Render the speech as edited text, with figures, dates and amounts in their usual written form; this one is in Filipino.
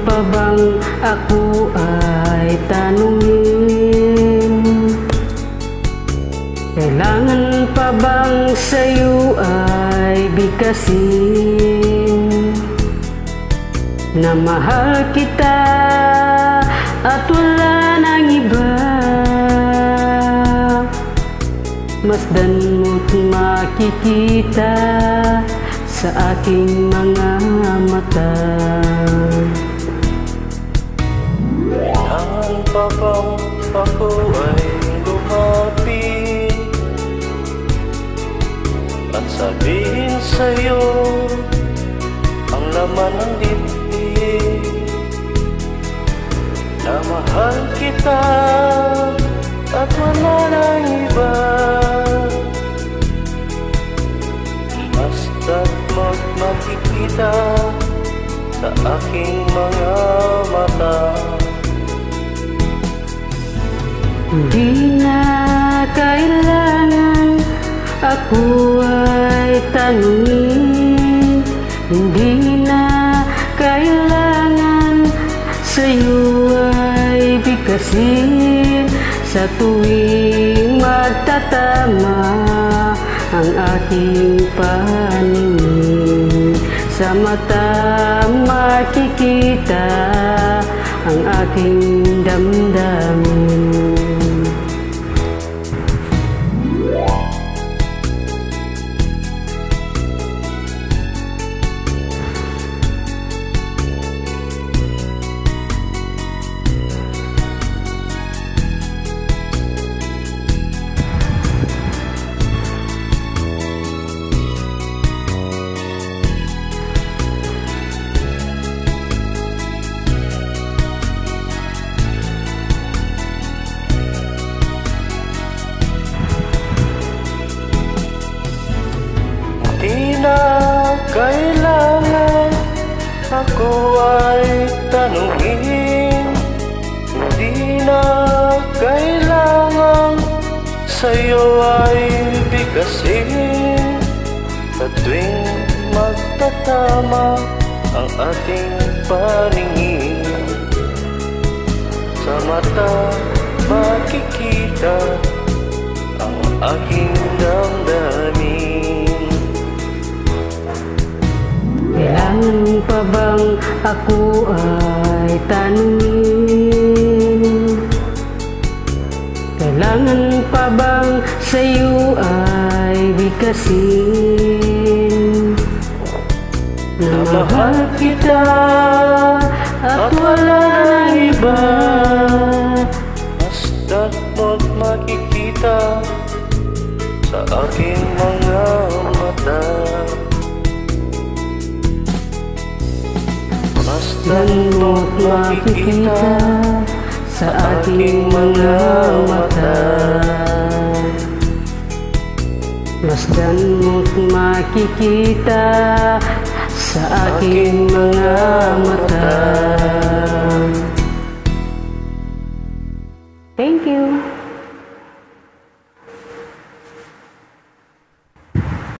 pa bang ako ay tanungin? Kailangan pa bang sa'yo ay bigkasin na mahal kita at wala nang iba? Masdan mo't makikita sa aking mga mata. Kailangan pa bang ako ay lumapit at sabihin sa'yo ang laman ng dibdib, na mahal kita at wala nang iba? Basta't mo't makikita sa aking mga mata. Hindi na kailangan ako ay tanungin, hindi na kailangan sa'yo ay bigkasin. Sa tuwing magtatama ang aking paningin, sa mata makikita ang aking damdamin. Di na kailangan ako ay tanungin, hindi na kailangan sa'yo ay bigkasin. Sa tuwing magtatama ang ating paningin, sa mata makikita ang aking damdamin. Kailangan pa bang ako ay tanungin? Kailangan pa bang sa'yo ay bigkasin na mahal kita at wala nang iba? Basta't mo't makikita sa aking mga mata. Basta't mo't makikita sa aking mga mata. Masdan mo't makikita sa aking mga mata. Thank you.